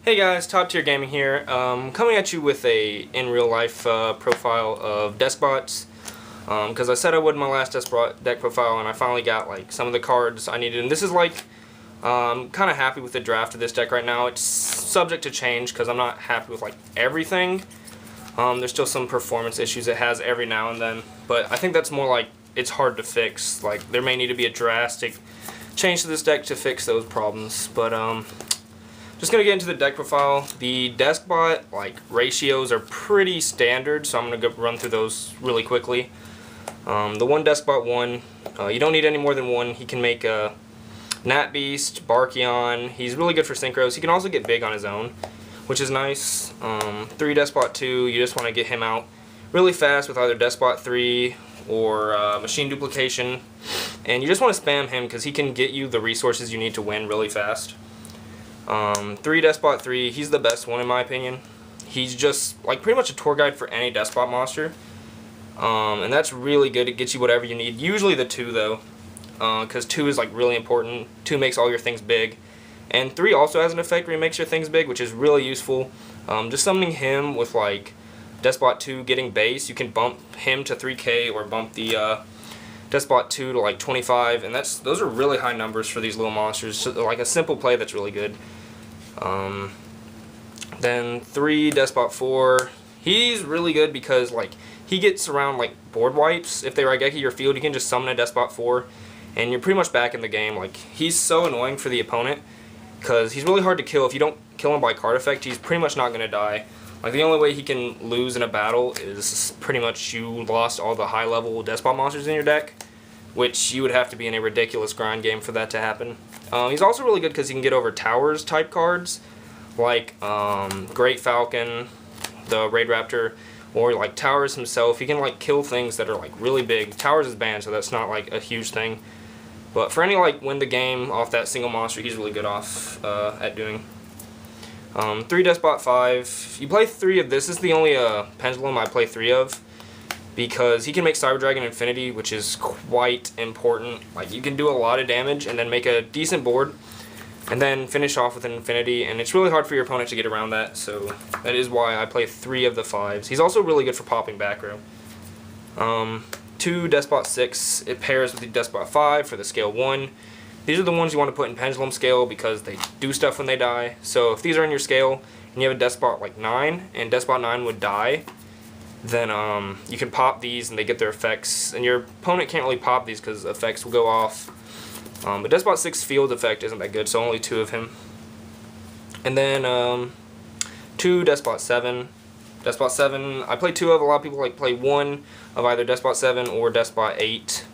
Hey guys, Top Tier Gaming here, coming at you with a in real life profile of Deskbots, because I said I would in my last Deskbot deck profile, and I finally got like some of the cards I needed, and this is like, kind of happy with the draft of this deck right now. It's subject to change because I'm not happy with like everything. There's still some performance issues it has every now and then, but I think that's more like it's hard to fix. Like there may need to be a drastic change to this deck to fix those problems, but just gonna get into the deck profile. The Deskbot ratios are pretty standard, so I'm gonna run through those really quickly. The one Deskbot one, you don't need any more than one. He can make a Nat Beast, Barkion. He's really good for synchros. He can also get big on his own, which is nice. 3 Deskbot 2, you just want to get him out really fast with either Deskbot 3 or Machine Duplication, and you just want to spam him because he can get you the resources you need to win really fast. 3 Deskbot 3, he's the best one in my opinion. He's just like pretty much a tour guide for any Deskbot monster, and that's really good. It gets you whatever you need. Usually the 2 though, because 2 is like really important. 2 makes all your things big, and 3 also has an effect where he makes your things big, which is really useful. Just summoning him with like Deskbot 2 getting base, you can bump him to 3k or bump the Deskbot 2 to like 25, and those are really high numbers for these little monsters. So, like a simple play that's really good. Then 3 Deskbot 4, he's really good because like he gets around like board wipes. If they Raigeki your field, you can just summon a Deskbot 4 and you're pretty much back in the game. Like he's so annoying for the opponent because he's really hard to kill. If you don't kill him by card effect, he's pretty much not going to die. Like the only way he can lose in a battle is pretty much you lost all the high level Deskbot monsters in your deck, which you would have to be in a ridiculous grind game for that to happen. He's also really good because he can get over towers type cards like Great Falcon, the Raid Raptor, or like Towers himself. He can like kill things that are like really big. Towers is banned, so that's not like a huge thing. But for any like win the game off that single monster, he's really good off at doing. 3 Deskbot 5. You play 3 of this. This is the only pendulum I play 3 of, because he can make Cyber Dragon Infinity, which is quite important. Like you can do a lot of damage and then make a decent board and then finish off with an Infinity, and it's really hard for your opponent to get around that, so that is why I play 3 of the 5s. He's also really good for popping back row. 2 Deskbot 6, it pairs with the Deskbot 5 for the scale 1. These are the ones you want to put in pendulum scale because they do stuff when they die. So if these are in your scale and you have a Deskbot like 9 and Deskbot 9 would die, then you can pop these and they get their effects, and your opponent can't really pop these because effects will go off. But Deskbot 6 field effect isn't that good, so only 2 of him. And then 2 Deskbot 7. Deskbot 7, I play 2 of. A lot of people like play 1 of either Deskbot 7 or Deskbot 8.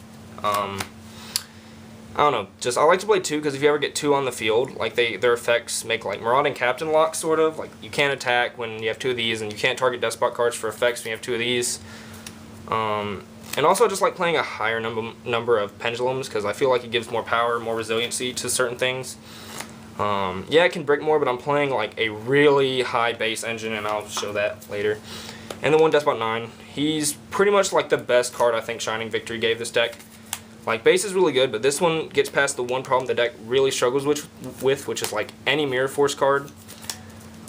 I don't know, just I like to play 2 because if you ever get 2 on the field, like their effects make like Marauding Captain lock sort of. Like you can't attack when you have 2 of these, and you can't target Deskbot cards for effects when you have 2 of these. And also just like playing a higher number of pendulums because I feel like it gives more power, more resiliency to certain things. Yeah, it can brick more, but I'm playing like a really high base engine, and I'll show that later. And the 1 Deskbot 9, he's pretty much like the best card I think Shining Victory gave this deck. Like base is really good, but this one gets past the one problem the deck really struggles with, which is like any Mirror Force card.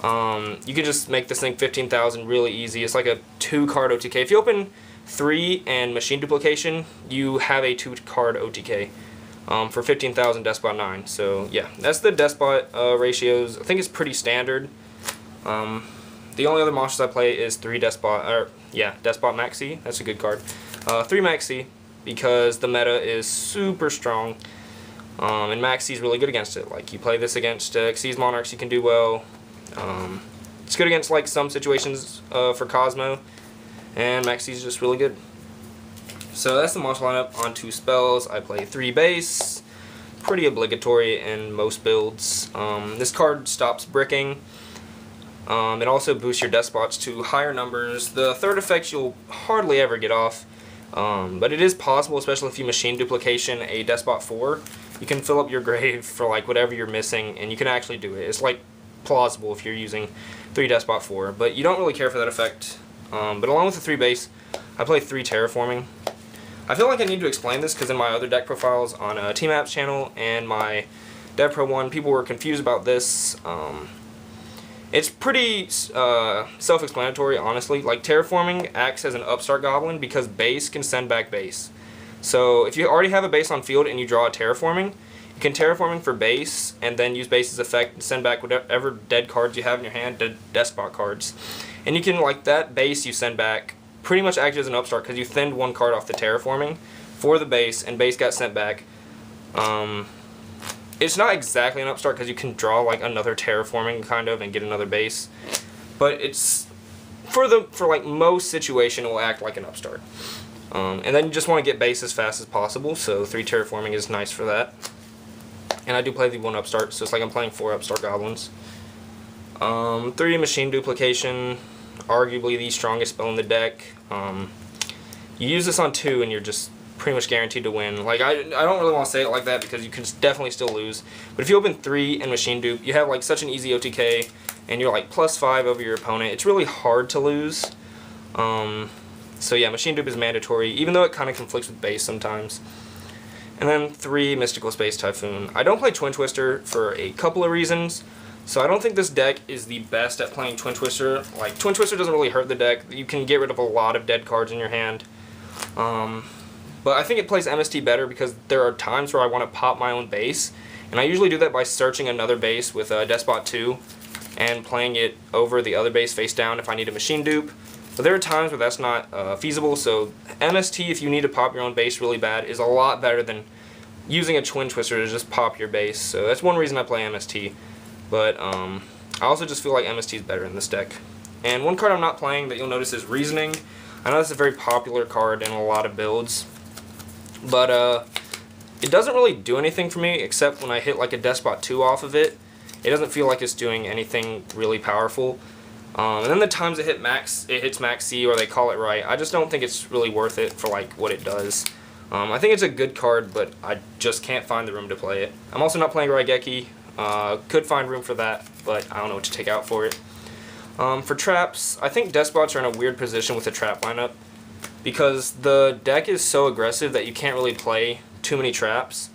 You can just make this thing 15,000 really easy. It's like a 2 card OTK. If you open 3 and Machine Duplication, you have a 2 card OTK for 15,000 Deskbot 9. So yeah, that's the Deskbot ratios. I think it's pretty standard. The only other monsters I play is 3 Deskbot, Deskbot Maxi. That's a good card. 3 Maxi, because the meta is super strong, and Maxi's really good against it. Like you play this against Xyz Monarchs, you can do well. It's good against like some situations for Cosmo, and Maxi's just really good. So that's the monster lineup. On 2 spells, I play 3 base, pretty obligatory in most builds. This card stops bricking. It also boosts your Despots to higher numbers. The third effect you'll hardly ever get off. But it is possible, especially if you Machine Duplication a Deskbot 4, you can fill up your grave for like whatever you're missing, and you can actually do it. It's like plausible if you're using 3 Deskbot 4, but you don't really care for that effect. But along with the 3 base, I play 3 Terraforming. I feel like I need to explain this because in my other deck profiles on T-Map's channel and my Dev Pro 1, people were confused about this. It's pretty self-explanatory, honestly. Like, Terraforming acts as an upstart goblin because base can send back base. So if you already have a base on field and you draw a Terraforming, you can Terraforming for base and then use base's effect and send back whatever dead cards you have in your hand, dead Deskbot cards. And you can, like, that base you send back pretty much act as an upstart because you thinned one card off the Terraforming for the base and base got sent back. It's not exactly an upstart because you can draw like another Terraforming kind of and get another base, but it's for like most situation it will act like an upstart. And then you just want to get base as fast as possible, so 3 Terraforming is nice for that. And I do play the 1 upstart, so it's like I'm playing 4 upstart goblins. 3 Machine Duplication, arguably the strongest spell in the deck. You use this on 2 and you're just pretty much guaranteed to win. Like, I don't really want to say it like that because you can definitely still lose. But if you open 3 and Machine Dupe, you have like such an easy OTK and you're like +5 over your opponent. It's really hard to lose. So yeah, Machine Dupe is mandatory, even though it kind of conflicts with base sometimes. And then 3 Mystical Space Typhoon. I don't play Twin Twister for a couple of reasons. So I don't think this deck is the best at playing Twin Twister. Like, Twin Twister doesn't really hurt the deck. You can get rid of a lot of dead cards in your hand. But I think it plays MST better because there are times where I want to pop my own base, and I usually do that by searching another base with Deskbot 2 and playing it over the other base face down if I need a Machine Dupe. But there are times where that's not feasible, so MST, if you need to pop your own base really bad, is a lot better than using a Twin Twister to just pop your base. So that's one reason I play MST. But I also just feel like MST is better in this deck. And one card I'm not playing that you'll notice is Reasoning. I know it's a very popular card in a lot of builds, but it doesn't really do anything for me except when I hit like a Deskbot 2 off of it. It doesn't feel like it's doing anything really powerful. And then the times it hits max C, or they call it right, I just don't think it's really worth it for like what it does. I think it's a good card, but I just can't find the room to play it. I'm also not playing Raigeki. Could find room for that, but I don't know what to take out for it. For traps, I think Deskbots are in a weird position with the trap lineup because the deck is so aggressive that you can't really play too many traps,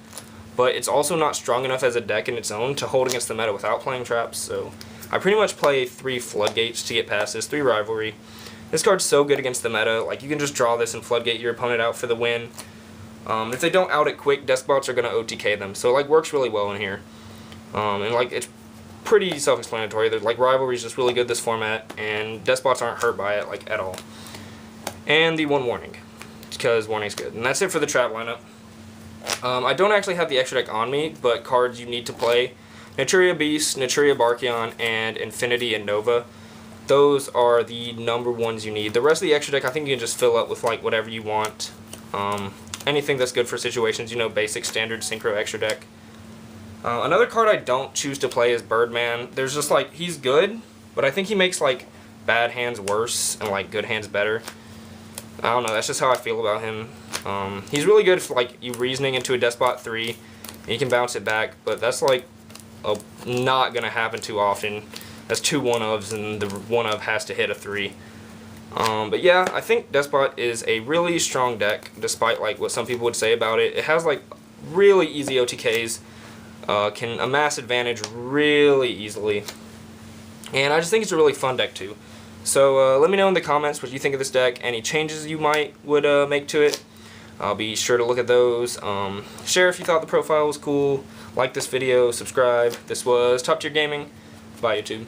but it's also not strong enough as a deck in its own to hold against the meta without playing traps, so I pretty much play 3 Floodgates to get past this, 3 Rivalry. This card's so good against the meta, like you can just draw this and Floodgate your opponent out for the win. If they don't out it quick, Deskbots are going to OTK them, so it like works really well in here. And like it's pretty self-explanatory. There's like Rivalry is just really good this format, and Deskbots aren't hurt by it like at all. And the 1 Warning, because Warning's good. And that's it for the trap lineup. I don't actually have the extra deck on me, but cards you need to play: Naturia Beast, Naturia Barkion, and Infinity and Nova. Those are the #1s you need. The rest of the extra deck I think you can just fill up with like whatever you want. Anything that's good for situations, you know, basic standard synchro extra deck. Another card I don't choose to play is Birdman. There's just like, he's good, but I think he makes like bad hands worse and like good hands better. I don't know, that's just how I feel about him. He's really good for like you Reasoning into a Deskbot 3, and you can bounce it back, but that's like not gonna happen too often. That's 2 1-ofs, and the 1-of has to hit a 3. But yeah, I think Deskbot is a really strong deck, despite like what some people would say about it. It has like really easy OTKs. Can amass advantage really easily, and I just think it's a really fun deck too. So let me know in the comments what you think of this deck, any changes you would make to it. I'll be sure to look at those. Share if you thought the profile was cool, like this video, subscribe. This was Top Tier Gaming. Bye YouTube.